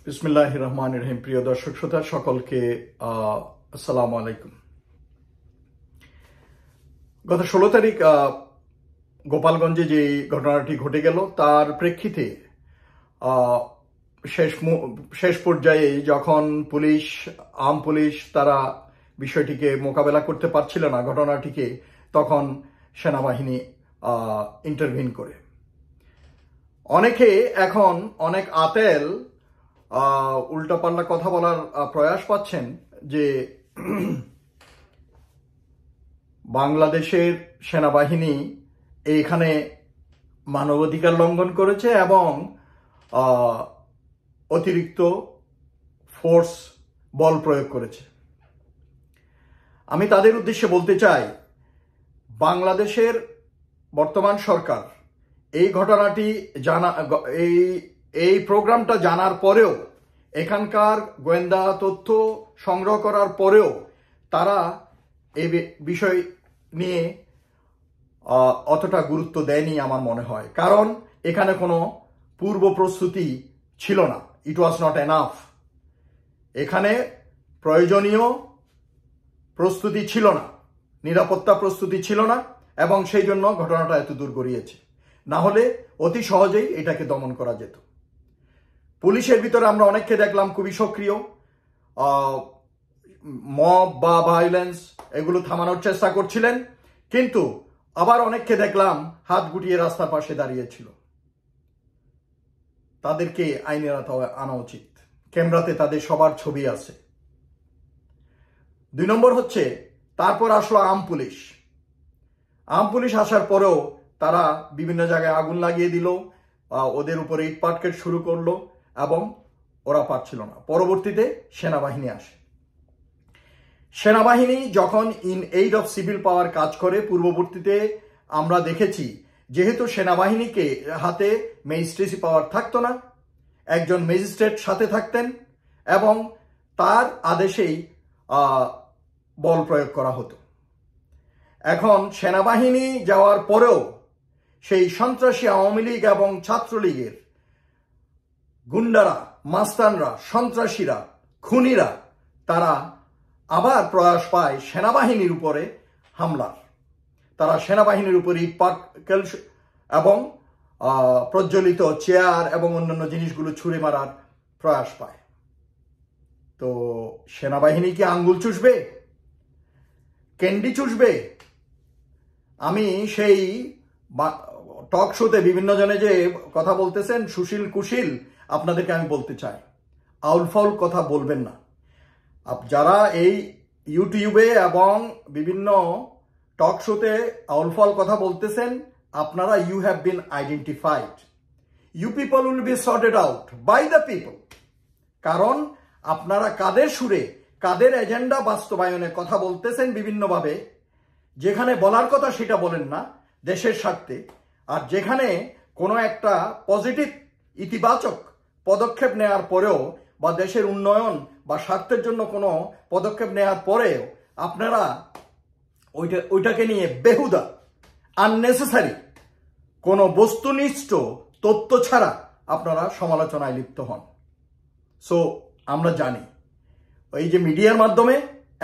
বিসমিল্লাহির রহমানির রহিম। প্রিয় দর্শক শ্রোতা সকলকে আসসালামু আলাইকুম। গত 16 তারিখ গোপালগঞ্জে যে ঘটনাটি ঘটে গেল তার প্রেক্ষিতে শেষ পর্যায়ে যখন আর্ম পুলিশ তারা বিষয়টিকে মোকাবেলা করতে পারছিল না ঘটনাটিকে, তখন সেনাবাহিনী ইন্টারভিন করে। অনেকে এখন অনেক আতেল উল্টাপাল্টা কথা বলার প্রয়াস পাচ্ছেন যে বাংলাদেশের সেনাবাহিনী এইখানে মানবাধিকার লঙ্ঘন করেছে এবং অতিরিক্ত ফোর্স বল প্রয়োগ করেছে। আমি তাদের উদ্দেশ্যে বলতে চাই, বাংলাদেশের বর্তমান সরকার এই ঘটনাটি এই প্রোগ্রামটা জানার পরেও, এখানকার গোয়েন্দা তথ্য সংগ্রহ করার পরেও তারা এই বিষয় নিয়ে অতটা গুরুত্ব দেয়নি আমার মনে হয়। কারণ এখানে কোনো পূর্ব প্রস্তুতি ছিল না। ইট ওয়াজ নট এনাফ। এখানে প্রয়োজনীয় প্রস্তুতি ছিল না, নিরাপত্তা প্রস্তুতি ছিল না, এবং সেই জন্য ঘটনাটা এত দূর গড়িয়েছে। না হলে অতি সহজেই এটাকে দমন করা যেত। পুলিশের ভিতরে আমরা অনেককে দেখলাম খুবই সক্রিয়, মব বা ভায়োলেন্স এগুলো থামানোর চেষ্টা করছিলেন, কিন্তু আবার অনেককে দেখলাম হাত গুটিয়ে রাস্তার পাশে দাঁড়িয়েছিল। তাদেরকে আইনের আওতায় আনা উচিত। ক্যামেরাতে তাদের সবার ছবি আছে। 2 নম্বর হচ্ছে, তারপর আসলো আর্ম পুলিশ আসার পরেও তারা বিভিন্ন জায়গায় আগুন লাগিয়ে দিল, ওদের উপরে ইট পাটকেট শুরু করলো এবং ওরা পারছিল না। পরবর্তীতে সেনাবাহিনী আসে। সেনাবাহিনী যখন ইন এইড অফ সিভিল পাওয়ার কাজ করে, পূর্ববর্তীতে আমরা দেখেছি যেহেতু সেনাবাহিনীকে হাতে ম্যাজিস্ট্রেসি পাওয়ার থাকতো না, একজন ম্যাজিস্ট্রেট সাথে থাকতেন এবং তার আদেশেই বল প্রয়োগ করা হতো। এখন সেনাবাহিনী যাওয়ার পরেও সেই সন্ত্রাসী আওয়ামী লীগ এবং ছাত্রলীগের গুন্ডারা, মাস্তানরা, সন্ত্রাসীরা, খুনিরা তারা আবার প্রয়াস পায় সেনাবাহিনীর উপরে হামলার। তারা সেনাবাহিনীর উপরে ইটপাটকেল এবং প্রজ্বলিত চেয়ার এবং অন্যান্য জিনিসগুলো ছুঁড়ে মারার প্রয়াস পায়। তো সেনাবাহিনী কি আঙ্গুল চুষবে, ক্যান্ডি চুষবে? আমি সেই টক শোতে বিভিন্ন জনে যে কথা বলতেছেন সুশীল কুশীল, আপনাদেরকে আমি বলতে চাই, আউল ফাউল কথা বলবেন না। যারা এই ইউটিউবে এবং বিভিন্ন টক শোতে আউল ফাউল কথা বলতেছেন, আপনারা you have been identified. You people will be sorted out by the people. কারণ আপনারা কাদের সুরে, কাদের এজেন্ডা বাস্তবায়নে কথা বলতেছেন বিভিন্নভাবে, যেখানে বলার কথা সেটা বলেন না দেশের স্বার্থে, আর যেখানে কোনো একটা পজিটিভ ইতিবাচক পদক্ষেপ নেওয়ার পরেও বা দেশের উন্নয়ন বা স্বার্থের জন্য কোনো পদক্ষেপ নেওয়ার পরেও আপনারা ওইটাকে নিয়ে বেহুদা আননেসেসারি কোনো বস্তুনিষ্ঠ তথ্য ছাড়া আপনারা সমালোচনায় লিপ্ত হন। সো আমরা জানি এই যে মিডিয়ার মাধ্যমে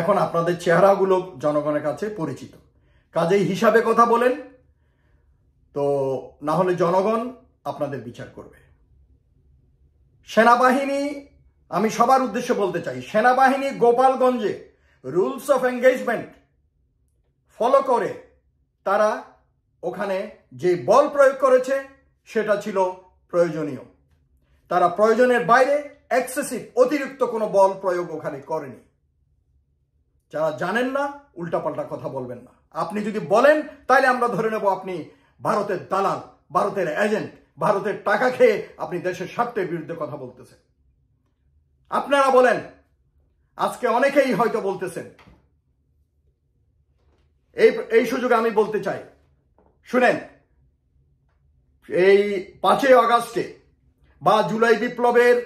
এখন আপনাদের চেহারাগুলো জনগণের কাছে পরিচিত, কাজেই হিসাবে কথা বলেন, তো না হলে জনগণ আপনাদের বিচার করবে। সেনাবাহিনী, আমি সবার উদ্দেশ্যে বলতে চাই, সেনাবাহিনী গোপালগঞ্জে রুলস অফ এঙ্গেজমেন্ট ফলো করে তারা ওখানে যে বল প্রয়োগ করেছে সেটা ছিল প্রয়োজনীয়। তারা প্রয়োজনের বাইরে এক্সেসিভ অতিরিক্ত কোনো বল প্রয়োগ ওখানে করেনি। যারা জানেন না উল্টাপাল্টা কথা বলবেন না। আপনি যদি বলেন তাহলে আমরা ধরে নেব আপনি ভারতের দালাল, ভারতের এজেন্ট, ভারতের টাকা খেয়ে আপনি দেশের স্বার্থের বিরুদ্ধে কথা বলতেছেন। আপনারা বলেন, আজকে অনেকেই হয়তো বলতেছেন। এই সুযোগে আমি বলতে চাই, শুনেন, এই 5 আগস্টে বা জুলাই বিপ্লবের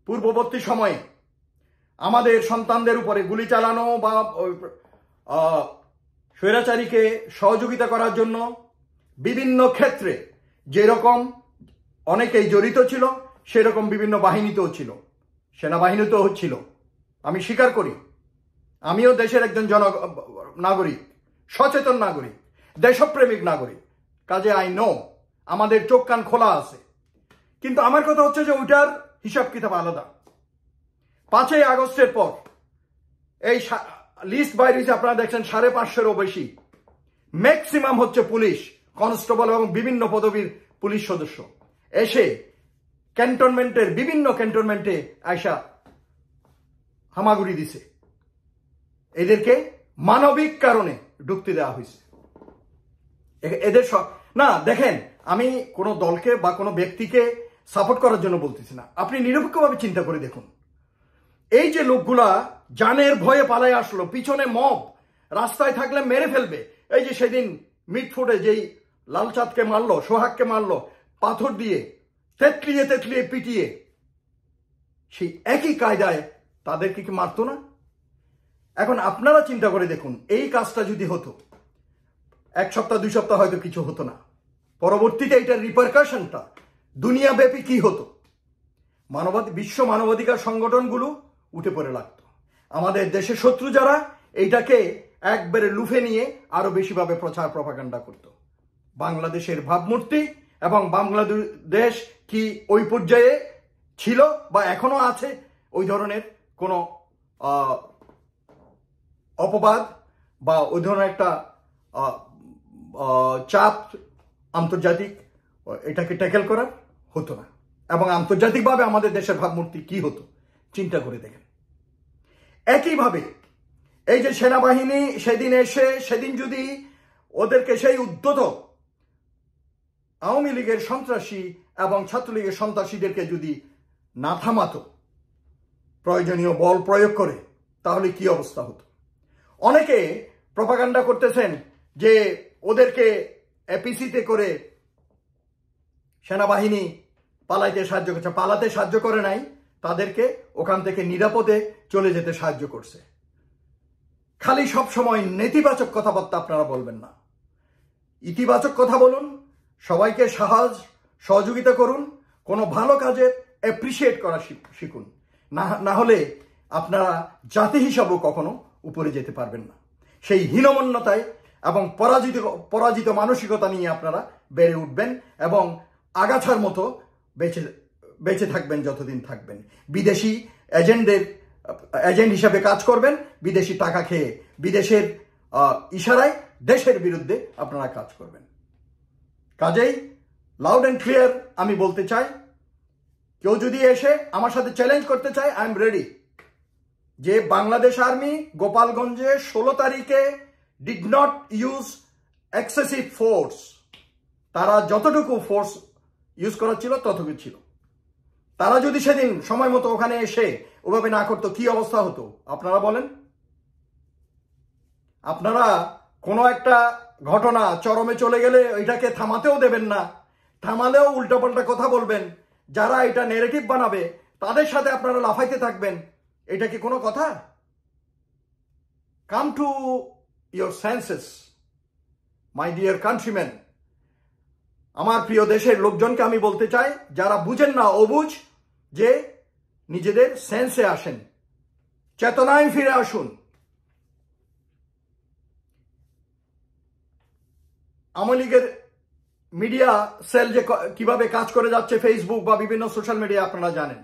পূর্ববর্তী সময়ে আমাদের সন্তানদের উপরে গুলি চালানো বা স্বৈরাচারীকে সহযোগিতা করার জন্য বিভিন্ন ক্ষেত্রে যেরকম অনেকেই জড়িত ছিল, সেরকম বিভিন্ন বাহিনীতেও ছিল। সেনাবাহিনী তো হচ্ছিল, আমি স্বীকার করি। আমিও দেশের একজন নাগরিক, সচেতন নাগরিক, দেশপ্রেমিক নাগরিক, কাজে আই নো আমাদের চোখ কান খোলা আছে। কিন্তু আমার কথা হচ্ছে যে ওইটার হিসাব কিতাব আলাদা। 5ই আগস্টের পর এই লিস্ট বাইরে আপনারা দেখছেন 550-এরও বেশি, ম্যাক্সিমাম হচ্ছে পুলিশ, কনস্টেবল এবং বিভিন্ন পদবীর পুলিশ সদস্য এসে ক্যান্টনমেন্টের বিভিন্ন ক্যান্টনমেন্টে আয়সা হামাগুড়ি দিছে। এদেরকে মানবিক কারণে ঢুকতে দেওয়া হয়েছে। এদের না দেখেন, আমি কোনো দলকে বা কোনো ব্যক্তিকে সাপোর্ট করার জন্য বলতেছি না, আপনি নিরপেক্ষভাবে চিন্তা করে দেখুন। এই যে লোকগুলা জানের ভয়ে পালায় আসলো, পিছনে মব, রাস্তায় থাকলে মেরে ফেলবে। এই যে সেদিন মিটফুটে যেই লালচাঁদকে মারলো, সোহাগকে মারলো পাথর দিয়ে, তেতলিয়ে তেতলিয়ে পিটিয়ে, সেই একই কায়দায় তাদেরকে কি মারতো না? এখন আপনারা চিন্তা করে দেখুন, এই কাজটা যদি হতো 1 সপ্তাহ 2 সপ্তাহ হয়তো কিছু হতো না, পরবর্তীতে এটার রিপারকাশনটা দুনিয়াব্যাপী কি হতো? বিশ্ব মানবাধিকার সংগঠনগুলো উঠে পড়ে লাগতো। আমাদের দেশের শত্রু যারা এইটাকে একবারে লুফে নিয়ে আরো বেশিভাবে প্রচার প্রপাগান্ডা করত। বাংলাদেশের ভাবমূর্তি এবং বাংলাদেশ কি ওই পর্যায়ে ছিল বা এখনো আছে ওই ধরনের কোনো অপবাদ বা ওই ধরনের একটা চাপ আন্তর্জাতিক এটাকে ট্যাকেল করার হতো না। এবং আন্তর্জাতিকভাবে আমাদের দেশের ভাবমূর্তি কি হতো চিন্তা করে দেখেন। একইভাবে এই যে সেনাবাহিনী সেদিন এসে, সেদিন যদি ওদেরকে সেই উদ্ধত আওয়ামী লীগের সন্ত্রাসী এবং ছাত্রলীগের সন্ত্রাসীদেরকে যদি না থামাতো, প্রয়োজনীয় বল প্রয়োগ করে, তাহলে কি অবস্থা হতো? অনেকে প্রপাগান্ডা করতেছেন যে ওদেরকে এপিসিতে করে সেনাবাহিনী পালাইতে সাহায্য করছে। পালাতে সাহায্য করে নাই, তাদেরকে ওখান থেকে নিরাপদে চলে যেতে সাহায্য করছে। খালি সব সময় নেতিবাচক কথাবার্তা আপনারা বলবেন না, ইতিবাচক কথা বলুন, সবাইকে সহযোগিতা করুন, কোনো ভালো কাজে অ্যাপ্রিসিয়েট করা শিখুন। না হলে আপনারা জাতি হিসাবেও কখনো উপরে যেতে পারবেন না। সেই হীনমন্যতায় এবং পরাজিত মানসিকতা নিয়ে আপনারা বেড়ে উঠবেন এবং আগাছার মতো বেঁচে থাকবেন যতদিন থাকবেন। বিদেশি এজেন্ট হিসাবে কাজ করবেন, বিদেশি টাকা খেয়ে, বিদেশের ইশারায় দেশের বিরুদ্ধে আপনারা কাজ করবেন। কাজেই লাউড অ্যান্ড ক্লিয়ার আমি বলতে চাই, কেউ যদি এসে আমার সাথে চ্যালেঞ্জ করতে চায়, আই এম রেডি। যে বাংলাদেশ আর্মি গোপালগঞ্জে 16 তারিখে did not use excessive force, তারা যতটুকু ফোর্স ইউজ করার ছিল ততটুকু ছিল। তারা যদি সেদিন সময় মতো ওখানে এসে ওভাবে না করতো, কি অবস্থা হতো আপনারা বলেন? আপনারা কোনো একটা ঘটনা চরমে চলে গেলে এটাকে থামাতেও দেবেন না, থামালেও উল্টাপাল্টা কথা বলবেন। যারা এটা নেগেটিভ বানাবে তাদের সাথে আপনারা লাফাইতে থাকবেন, এটা কি কোনো কথা? Come to your senses my dear countryman. আমার প্রিয় দেশের লোকজনকে আমি বলতে চাই, যারা বুঝেন না অবুঝ, যে নিজেদের সেন্সে আসেন, চেতনায় ফিরে আসুন। আওয়ামী লীগের মিডিয়া সেল যে কিভাবে কাজ করে যাচ্ছে ফেসবুক বা বিভিন্ন সোশ্যাল মিডিয়া আপনারা জানেন।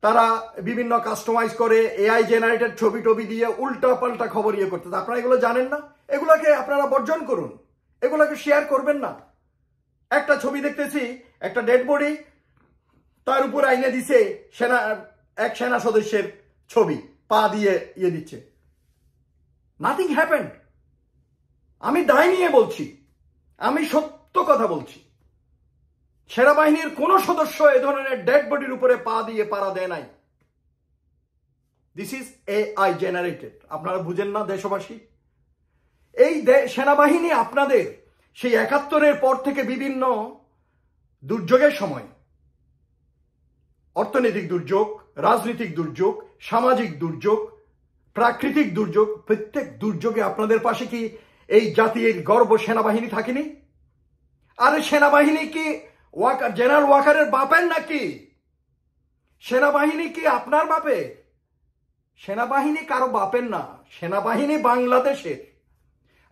তারা বিভিন্ন কাস্টমাইজ করে এআই জেনারেটেড ছবি টবি দিয়ে উল্টা পাল্টা খবর ইয়ে করতে, আপনারা এগুলো জানেন না? এগুলাকে আপনারা বর্জন করুন, এগুলাকে শেয়ার করবেন না। একটা ছবি দেখতেছি, একটা ডেড বডি, তার উপর আইনে দিছে এক সেনা সদস্যের ছবি, পা দিয়ে ইয়ে দিচ্ছে। Nothing happened. আমি দায় নিয়ে বলছি, আমি সত্য কথা বলছি। সেনাবাহিনীর কোন সদস্য এ ধরনের ডেড বডির উপরে পা দিয়ে পাড়া দেয় নাই। This is AI generated. আপনারা বুঝেন না দেশবাসী? এই সেনাবাহিনী আপনাদের সেই 71-এর পর থেকে বিভিন্ন দুর্যোগের সময়, অর্থনৈতিক দুর্যোগ, রাজনৈতিক দুর্যোগ, সামাজিক দুর্যোগ, প্রাকৃতিক দুর্যোগ, প্রত্যেক দুর্যোগে আপনাদের পাশে কি এই জাতির গর্ব সেনাবাহিনী থাকেনি? আরে সেনাবাহিনী কি জেনারেল ওয়াকারের বাপের নাকি? সেনাবাহিনী কি আপনার বাপের? সেনাবাহিনী কারো বাপের না। সেনাবাহিনী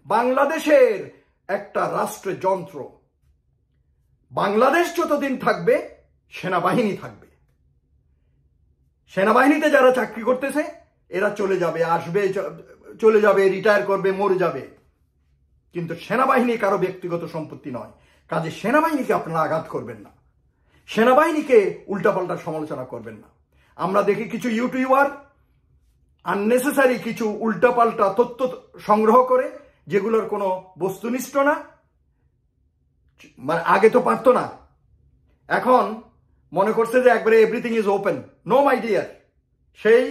বাংলাদেশের একটা রাষ্ট্রের যন্ত্র। বাংলাদেশ যতদিন থাকবে সেনাবাহিনী থাকবে। সেনাবাহিনীতে যারা চাকরি করতেছে এরা চলে যাবে, আসবে, চলে যাবে, রিটায়ার করবে, মরে যাবে, কিন্তু সেনাবাহিনী কারো ব্যক্তিগত সম্পত্তি নয়। কাজে সেনাবাহিনীকে আপনারা আঘাত করবেন না, সেনাবাহিনীকে উল্টাপাল্টা সমালোচনা করবেন না। আমরা দেখি কিছু ইউটিউবার আননেসেসারি কিছু উল্টাপাল্টা তথ্য সংগ্রহ করে, যেগুলোর কোনো বস্তুনিষ্ঠ না। মানে আগে তো পারতো না, এখন মনে করছে যে একবারে everything is open. No my dear, সেই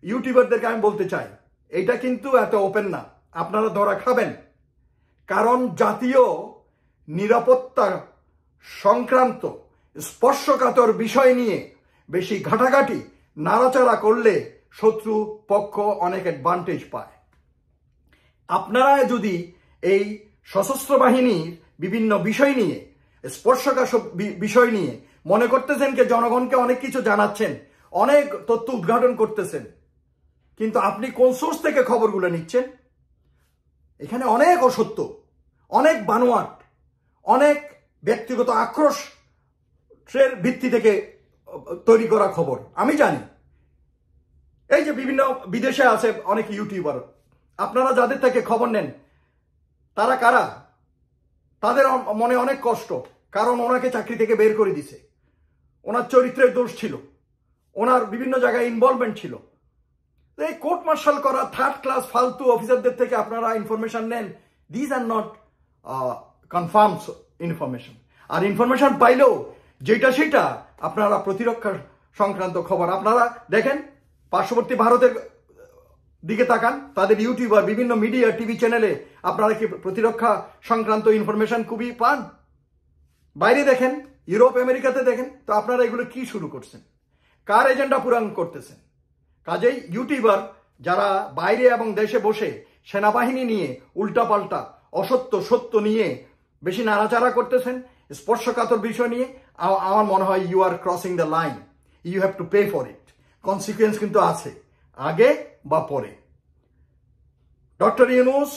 ইউটিউবারদেরকে আমি বলতে চাই এটা কিন্তু এত ওপেন না, আপনারা ধরা খাবেন। কারণ জাতীয় নিরাপত্তা সংক্রান্ত স্পর্শকাতর বিষয় নিয়ে বেশি ঘাটাঘাটি নাড়াচাড়া করলে শত্রু পক্ষ অনেক অ্যাডভান্টেজ পায়। আপনারা যদি এই সশস্ত্র বাহিনীর বিভিন্ন বিষয় নিয়ে, স্পর্শকাতর বিষয় নিয়ে মনে করতেছেন যে জনগণকে অনেক কিছু জানাচ্ছেন, অনেক তথ্য উদ্ঘাটন করতেছেন, কিন্তু আপনি কোন সোর্স থেকে খবরগুলো নিচ্ছেন? এখানে অনেক অসত্য, অনেক বানোয়াট, অনেক ব্যক্তিগত আক্রোশের ভিত্তি থেকে তৈরি করা খবর আমি জানি। এই যে বিভিন্ন বিদেশে আছে অনেক ইউটিউবার, আপনারা যাদের থেকে খবর নেন তারা কারা? তাদের মনে অনেক কষ্ট, কারণ ওনাকে চাকরি থেকে বের করে দিছে, ওনার চরিত্রের দোষ ছিল, ওনার বিভিন্ন জায়গায় ইনভলভমেন্ট ছিল। এই কোর্ট মার্শাল করা থার্ড ক্লাস ফালতু অফিসারদের থেকে আপনারা ইনফরমেশন নেন। This are not confirm information. আর ইনফরমেশন পাইলেও যেটা সেটা আপনারা প্রতিরক্ষা সংক্রান্ত খবর আপনারা দেখেন, পার্শ্ববর্তী ভারতের দিকে তাকান, তাদের ইউটিউবার বিভিন্ন মিডিয়া টিভি চ্যানেলে আপনারা কি প্রতিরক্ষা সংক্রান্ত ইনফরমেশন খুবই পান? বাইরে দেখেন, ইউরোপ আমেরিকাতে দেখেন, তো আপনারা এগুলো কি শুরু করছেন? কার এজেন্ডা পূরণ করতেছেন? কাজেই ইউটিউবার যারা বাইরে এবং দেশে বসে সেনাবাহিনী নিয়ে উল্টাপাল্টা অসত্য সত্য নিয়ে বেশি নাড়াচাড়া করতেছেন, স্পর্শকাতর বিষয় নিয়ে, আমার মনে হয় you are crossing the line. You have to pay for it. Consequence কিন্তু আছে, আগে বা পরে। ডক্টর ইউনূস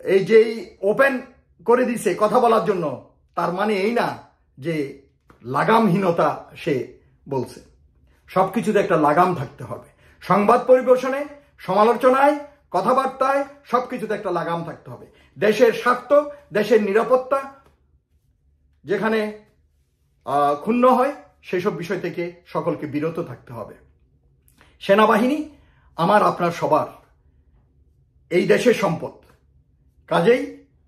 এই যেই ওপেন করে দিছে কথা বলার জন্য, তার মানে এই না যে লাগামহীনতা সে বলছে। সবকিছুতে একটা লাগাম থাকতে হবে। সংবাদ পরিবেশনে, সমালোচনায়, কথাবার্তায় সবকিছুতে একটা লাগাম থাকতে হবে। দেশের স্বার্থ, দেশের নিরাপত্তা যেখানে ক্ষুণ্ণ হয় সেসব বিষয় থেকে সকলকে বিরত থাকতে হবে। সেনাবাহিনী আমার আপনার সবার, এই দেশের সম্পদ। কাজেই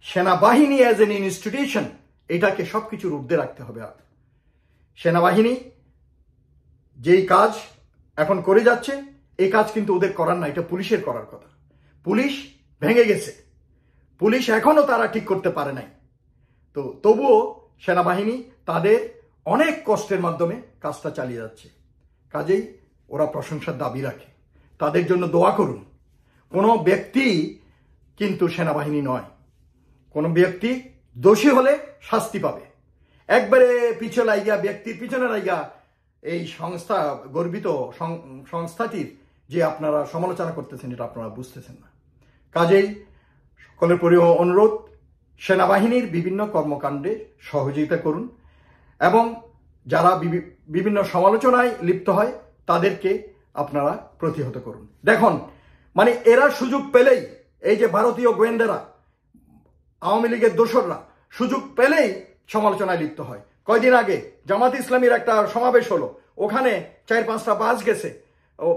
সেনাবাহিনী অ্যাজ এন ইনস্টিটিউশন এটাকে সবকিছুর ঊর্ধ্বে রাখতে হবে। আর সেনাবাহিনী যেই কাজ এখন করে যাচ্ছে, এই কাজ কিন্তু ওদের করার না, এটা পুলিশের করার কথা। পুলিশ ভেঙে গেছে, পুলিশ এখনো তারা ঠিক করতে পারে নাই। তো তবুও সেনাবাহিনী তাদের অনেক কষ্টের মাধ্যমে কাজটা চালিয়ে যাচ্ছে। কাজেই ওরা প্রশংসার দাবি রাখে, তাদের জন্য দোয়া করুন। কোনো ব্যক্তি কিন্তু সেনাবাহিনী নয়। কোনো ব্যক্তি দোষী হলে শাস্তি পাবে। একবারে পিছনে লাইগা, ব্যক্তির পিছনে লাইগা এই সংস্থা, গর্বিত সংস্থাটির যে আপনারা সমালোচনা করতেছেন, এটা আপনারা বুঝতেছেন না। কাজেই সকলের অনুরোধ, সেনাবাহিনীর বিভিন্ন কর্মকাণ্ডে সহযোগিতা করুন এবং যারা বিভিন্ন সমালোচনায় লিপ্ত হয় তাদেরকে আপনারা প্রতিহত করুন। দেখুন, মানে এরা সুযোগ পেলেই, এই যে ভারতীয় গোয়েন্দারা, আওয়ামী লীগের দোসররা সুযোগ পেলেই সমালোচনায় লিপ্ত হয়। কয়দিন আগে জামাত ইসলামীর একটা সমাবেশ হলো, ওখানে 4-5টা বাস গেছে,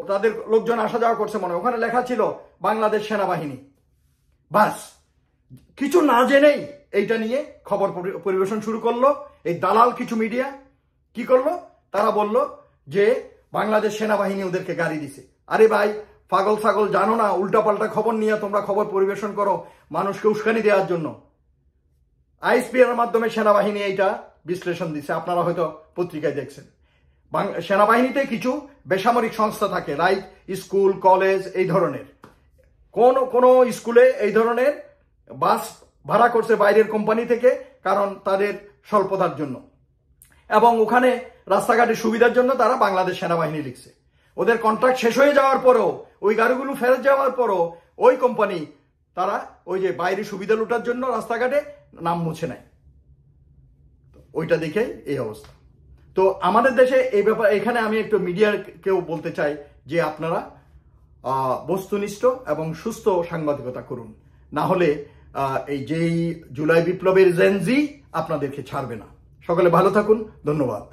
তাদের লোকজন আসা যাওয়া করছে, মনে ওখানে লেখা ছিল বাংলাদেশ সেনাবাহিনী। বাস কিছু না জেনেই এইটা নিয়ে খবর পরিবেশন শুরু করলো। এই দালাল কিছু মিডিয়া কি করলো, তারা বলল যে বাংলাদেশ সেনাবাহিনী ওদেরকে গাড়ি দিছে। আরে ভাই, পাগল ছাগল জানো না, উল্টাপাল্টা খবর নিয়ে তোমরা খবর পরিবেশন করো মানুষকে উস্কানি দেওয়ার জন্য। আইএসপিআর মাধ্যমে সেনাবাহিনী এইটা বিশ্লেষণ দিচ্ছে, আপনারা হয়তো পত্রিকায় দেখছেন। সেনাবাহিনীতে কিছু বেসামরিক সংস্থা থাকে, লাইক স্কুল, কলেজ, এই ধরনের। কোন স্কুলে এই ধরনের বাস ভাড়া করছে বাইরের কোম্পানি থেকে, কারণ তাদের স্বল্পতার জন্য। এবং ওখানে রাস্তাঘাটের সুবিধার জন্য তারা বাংলাদেশ সেনাবাহিনী লিখছে। ওদের কন্ট্রাক্ট শেষ হয়ে যাওয়ার পরও, ওই গাড়িগুলো ফেরত যাওয়ার পরও ওই কোম্পানি তারা ওই যে বাইরে সুবিধা লুটার জন্য রাস্তাঘাটে নাম মুছে নেয়। ওইটা দেখে এই অবস্থা। তো আমাদের দেশে এই ব্যাপার, এখানে আমি একটু মিডিয়াকেও বলতে চাই যে আপনারা বস্তুনিষ্ঠ এবং সুস্থ সাংবাদিকতা করুন, না হলে এই যেই জুলাই বিপ্লবের জেনজি আপনাদেরকে ছাড়বে না। সকলে ভালো থাকুন, ধন্যবাদ।